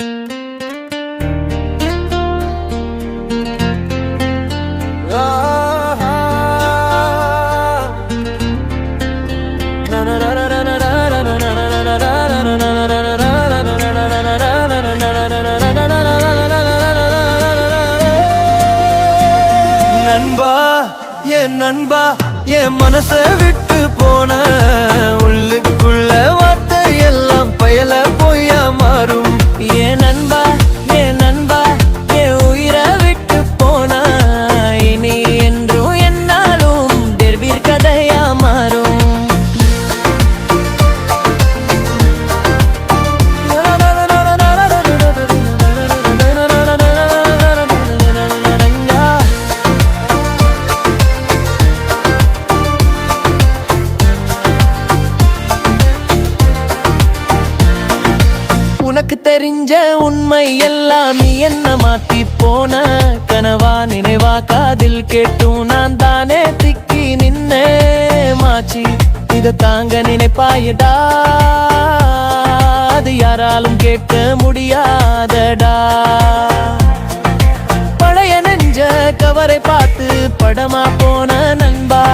நண்பா என் நண்பா என் மனச விட்டு போன உள்ளுக்குள்ள வார்த்தை எல்லாம் பயல பொய்யா மாறும். என் நண்பா என் நண்பா என் உயிரை விட்டு போன இனி என்றும் என்னாலும் தெர்வீர் கதையா மாறும். உனக்கு தெரிஞ்ச உண்மை எல்லாம் நீ என்ன மாத்தி போன கனவா நினைவா காதில் கேட்டும் நான் தானே திக்கி நின்னே மாச்சி இத தாங்க நினைப்பாயடா அது யாராலும் கேட்க முடியாதடா. பழைய நெஞ்ச கவரை பார்த்து படமா போன நண்பா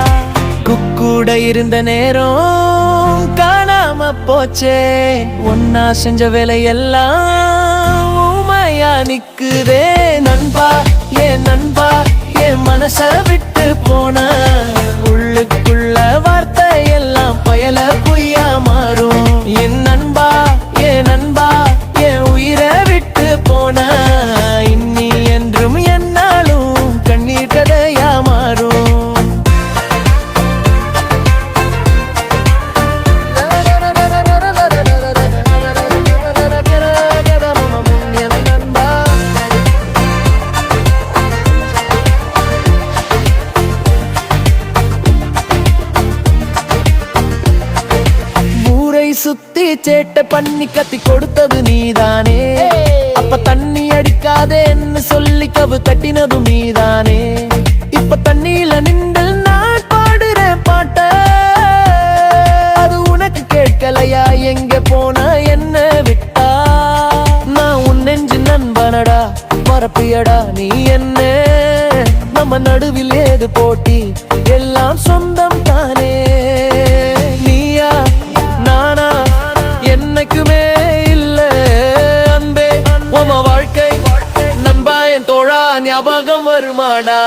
குக்கூட இருந்த நேரம் காணாம போச்சே. ஒன்னா செஞ்ச வேலையெல்லாம் உமையா நிக்குதே. நண்பா என் நண்பா என் மனச விட்டு போன உள்ளுக்குள்ள வார்த்தை எல்லாம் பயல பொய்யா மாறும். என் நண்பா என் நண்பா என் உயிரை விட்டு போன இன்னி என்றும் என்னாலும் கண்ணீர் கதையா மாறும். சுத்தி சேட்டை பண்ணி கத்தி கொடுத்தது நீதானே. அப்ப தண்ணி அடிக்காதேன்னு சொல்லி கவு தட்டினது நீதானே. இப்ப தண்ணியில நின்று நான் பாடுறேன் பாட்ட அது உனக்கு கேட்கலையா? எங்க போன என்ன விட்டா? நான் உன் நெஞ்சு நண்பனடா மறப்பியடா நீ என்ன. நம்ம நடுவில் ஏது போட்டி எல்லாம் சொந்தம் தானே. நீயா நானா என்னைக்குமே இல்ல அன்பே உம வாழ்க்கை நண்பா என் தோழா ஞாபகம் வருமாடா.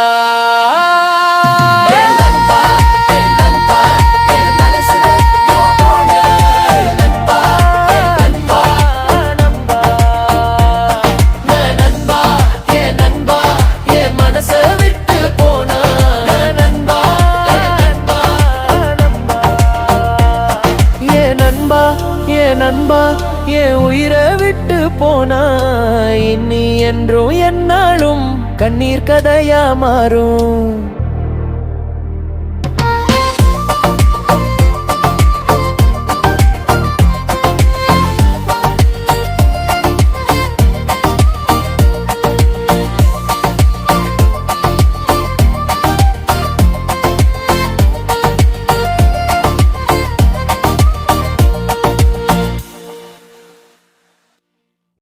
நண்பா என் உயிரை விட்டு போனா இனி என்றும் என்னாலும் கண்ணீர் கதையா மாறும்.